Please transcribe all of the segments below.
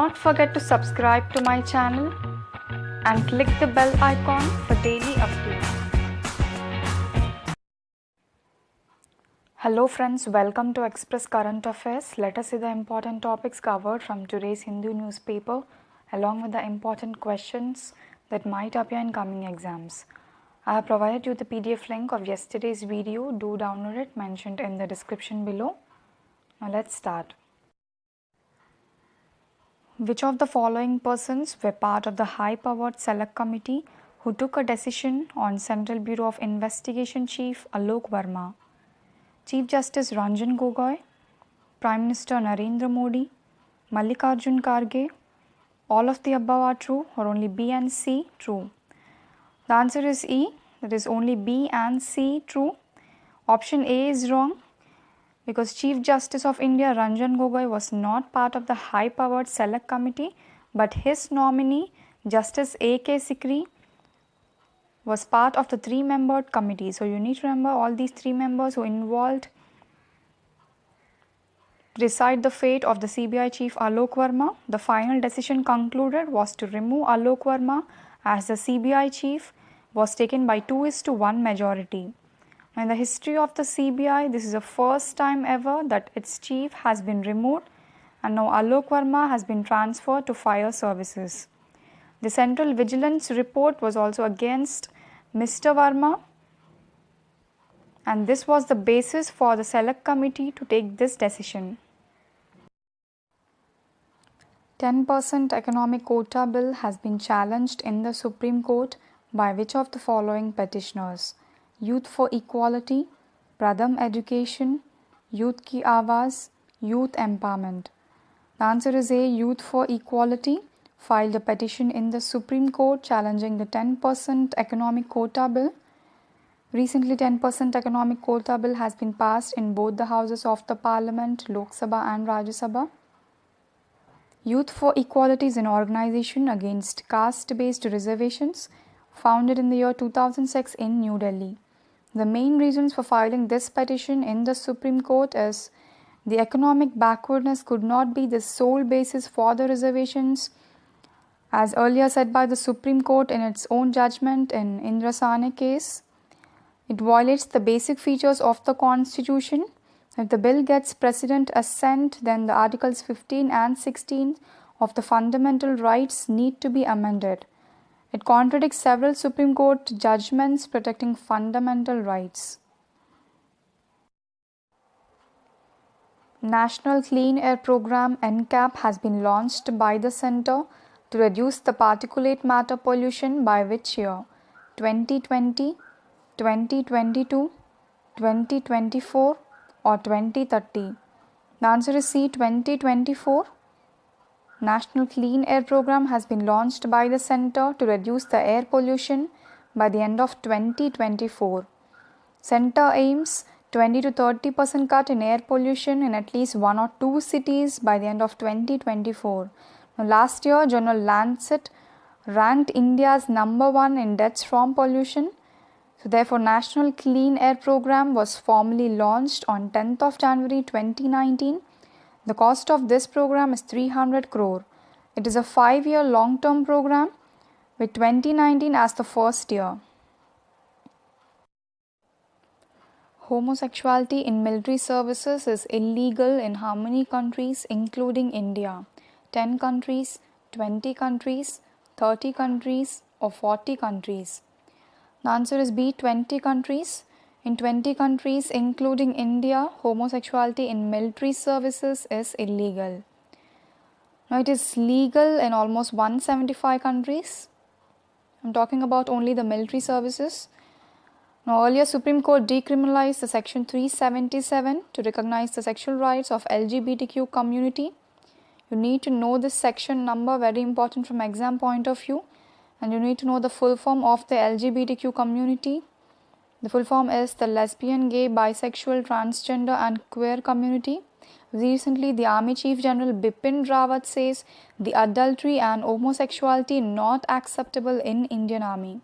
not forget to subscribe to my channel and click the bell icon for daily updates. Hello friends, welcome to Express Current Affairs. Let us see the important topics covered from today's Hindu newspaper along with the important questions that might appear in coming exams. I have provided you the PDF link of yesterday's video. Do download it, mentioned in the description below. Now let's start. Which of the following persons were part of the high-powered select committee who took a decision on Central Bureau of Investigation Chief Alok Verma? Chief Justice Ranjan Gogoi, Prime Minister Narendra Modi, Mallikarjun Kharge? All of the above are true, or only B and C true? The answer is E, that is only B and C true. Option A is wrong because Chief Justice of India Ranjan Gogoi was not part of the high-powered select committee, but his nominee Justice A.K. Sikri was part of the three-membered committee. So you need to remember all these three members who involved decide the fate of the CBI chief Alok Verma. The final decision concluded was to remove Alok Verma as the CBI chief was taken by 2:1 majority. In the history of the CBI, this is the first time ever that its chief has been removed, and now Alok Verma has been transferred to fire services. The Central Vigilance report was also against Mr. Verma, and this was the basis for the select committee to take this decision. 10% economic quota bill has been challenged in the Supreme Court by which of the following petitioners? Youth for Equality, Pradham Education, Youth Ki Awaaz, Youth Empowerment. The answer is A. Youth for Equality filed a petition in the Supreme Court challenging the 10% economic quota bill. Recently, 10% economic quota bill has been passed in both the houses of the Parliament, Lok Sabha and Rajya Sabha. Youth for Equality is an organization against caste-based reservations founded in the year 2006 in New Delhi. The main reasons for filing this petition in the Supreme Court is the economic backwardness could not be the sole basis for the reservations, as earlier said by the Supreme Court in its own judgment in Indrasane case. It violates the basic features of the Constitution. If the bill gets precedent assent, then the Articles 15 and 16 of the fundamental rights need to be amended. It contradicts several Supreme Court judgments protecting fundamental rights. National Clean Air Program (NCAP) has been launched by the Centre to reduce the particulate matter pollution by which year? 2020, 2022, 2024 or 2030? The answer is C, 2024. National Clean Air Program has been launched by the Centre to reduce the air pollution by the end of 2024. Centre aims 20 to 30% cut in air pollution in at least one or two cities by the end of 2024. Now, last year, journal Lancet ranked India's #1 in deaths from pollution. So therefore, National Clean Air Program was formally launched on 10th of January 2019. The cost of this program is 300 crore. It is a 5-year long-term program with 2019 as the first year. Homosexuality in military services is illegal in how many countries, including India? 10 countries, 20 countries, 30 countries or 40 countries? The answer is B, 20 countries. In 20 countries, including India, homosexuality in military services is illegal. Now, it is legal in almost 175 countries. I'm talking about only the military services. Now, earlier Supreme Court decriminalized the Section 377 to recognize the sexual rights of LGBTQ community. You need to know this section number, very important from exam point of view, and you need to know the full form of the LGBTQ community. The full form is the lesbian, gay, bisexual, transgender and queer community. Recently, the Army Chief General Bipin Rawat says the adultery and homosexuality not acceptable in Indian Army.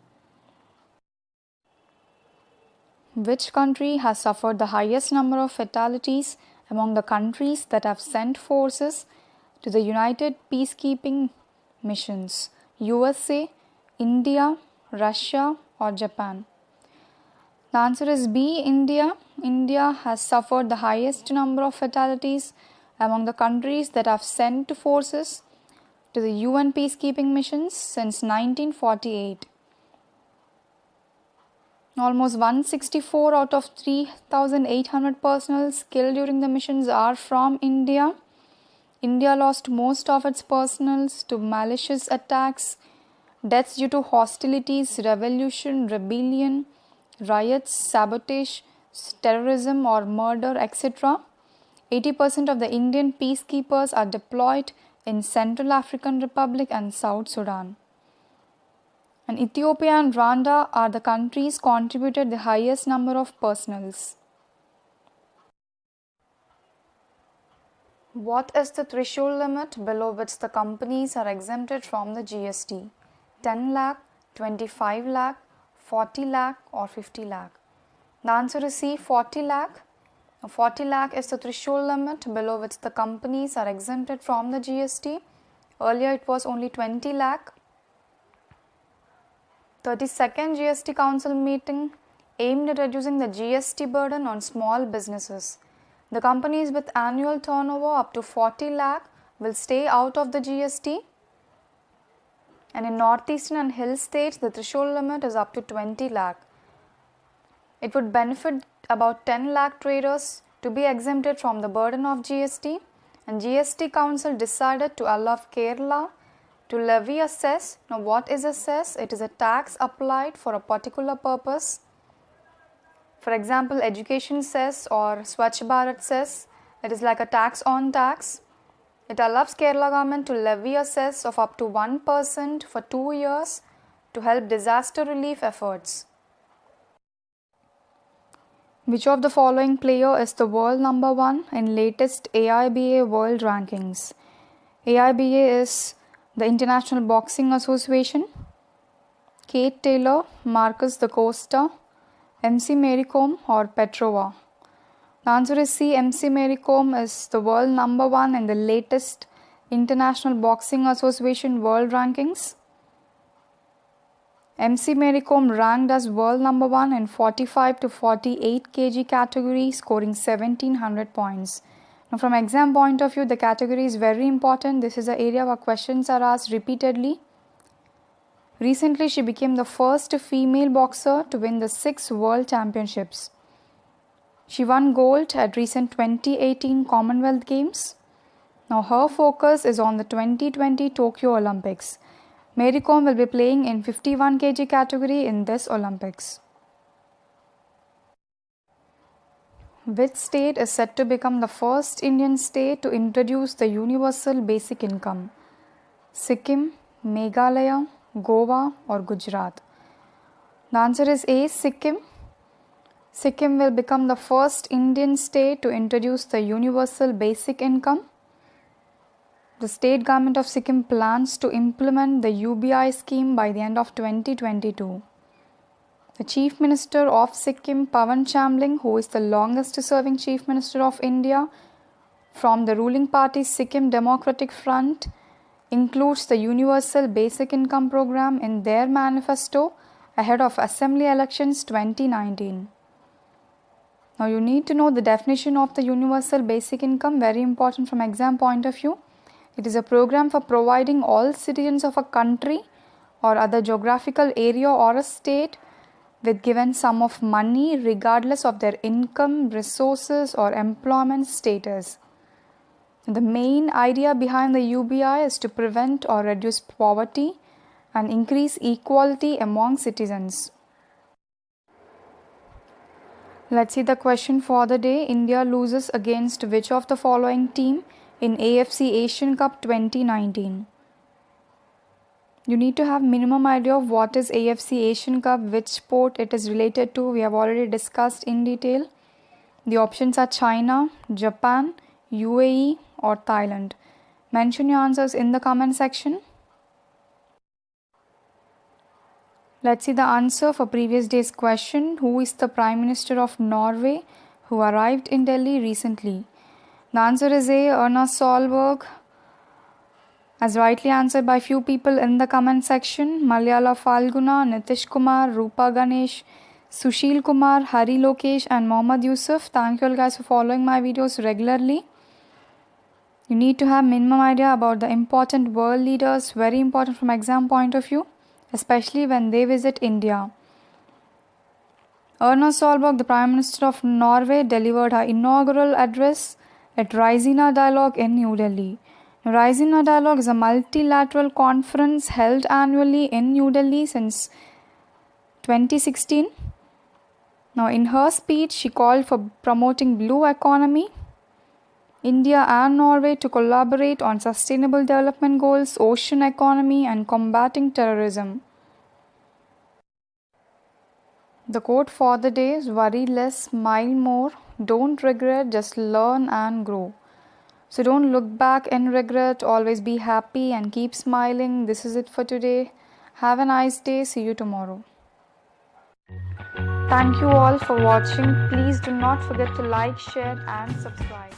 Which country has suffered the highest number of fatalities among the countries that have sent forces to the United Peacekeeping Missions? USA, India, Russia or Japan? The answer is B, India. India has suffered the highest number of fatalities among the countries that have sent forces to the UN peacekeeping missions since 1948. Almost 164 out of 3,800 personnel killed during the missions are from India. India lost most of its personnel to malicious attacks, deaths due to hostilities, revolution, rebellion, riots, sabotage, terrorism or murder, etc. 80% of the Indian peacekeepers are deployed in Central African Republic and South Sudan. And Ethiopia and Rwanda are the countries contributed the highest number of personnels. What is the threshold limit below which the companies are exempted from the GST? 10 lakh, 25 lakh, 40 lakh or 50 lakh? The answer is C, 40 lakh. 40 lakh is the threshold limit below which the companies are exempted from the GST. Earlier it was only 20 lakh. 32nd GST Council meeting aimed at reducing the GST burden on small businesses. The companies with annual turnover up to 40 lakh will stay out of the GST. And in northeastern and hill states, the threshold limit is up to 20 lakh. It would benefit about 10 lakh traders to be exempted from the burden of GST, and GST Council decided to allow Kerala to levy a cess. Now what is a cess? It is a tax applied for a particular purpose. For example, education cess or Swachh Bharat cess, it is like a tax on tax. It allows Kerala government to levy a cess of up to 1% for 2 years to help disaster relief efforts. Which of the following player is the world number 1 in latest AIBA world rankings? AIBA is the International Boxing Association. Kate Taylor, Marcus da Costa, MC Mary Kom or Petrova? The answer is C, MC Mary Kom is the world number 1 in the latest International Boxing Association world rankings. MC Mary Kom ranked as world number 1 in 45 to 48 kg category, scoring 1700 points. Now from exam point of view, the category is very important. This is the area where questions are asked repeatedly. Recently, she became the first female boxer to win the 6 world championships. She won gold at recent 2018 Commonwealth Games. Now her focus is on the 2020 Tokyo Olympics. Mary Kom will be playing in 51 kg category in this Olympics. Which state is said to become the first Indian state to introduce the universal basic income? Sikkim, Meghalaya, Goa or Gujarat? The answer is A, Sikkim. Sikkim will become the first Indian state to introduce the universal basic income. The state government of Sikkim plans to implement the UBI scheme by the end of 2022. The Chief Minister of Sikkim, Pawan Chamling, who is the longest serving Chief Minister of India from the ruling party Sikkim Democratic Front, includes the Universal Basic Income Program in their manifesto ahead of Assembly Elections 2019. Now you need to know the definition of the Universal Basic Income, very important from exam point of view. It is a program for providing all citizens of a country or other geographical area or a state with given sum of money regardless of their income, resources or employment status. The main idea behind the UBI is to prevent or reduce poverty and increase equality among citizens. Let's see the question for the day. India loses against which of the following team in AFC Asian Cup 2019? You need to have minimum idea of what is AFC Asian Cup, which sport it is related to. We have already discussed in detail. The options are China, Japan, UAE or Thailand. Mention your answers in the comment section. Let's see the answer for previous day's question. Who is the Prime Minister of Norway who arrived in Delhi recently? The answer is A, Erna Solberg. as rightly answered by few people in the comment section: Malayala Falguna, Nitish Kumar, Rupa Ganesh, Sushil Kumar, Hari Lokesh and Mohammad Yusuf. Thank you all guys for following my videos regularly. You need to have minimum idea about the important world leaders, very important from exam point of view, especially when they visit India. Erna Solberg, the Prime Minister of Norway, delivered her inaugural address at Raisina Dialogue in New Delhi. Raisina Dialogue is a multilateral conference held annually in New Delhi since 2016. Now, in her speech, she called for promoting blue economy, India and Norway to collaborate on sustainable development goals, ocean economy and combating terrorism. The quote for the day is: worry less, smile more, don't regret, just learn and grow. So don't look back and regret, always be happy and keep smiling. This is it for today. Have a nice day. See you tomorrow. Thank you all for watching. Please do not forget to like, share and subscribe.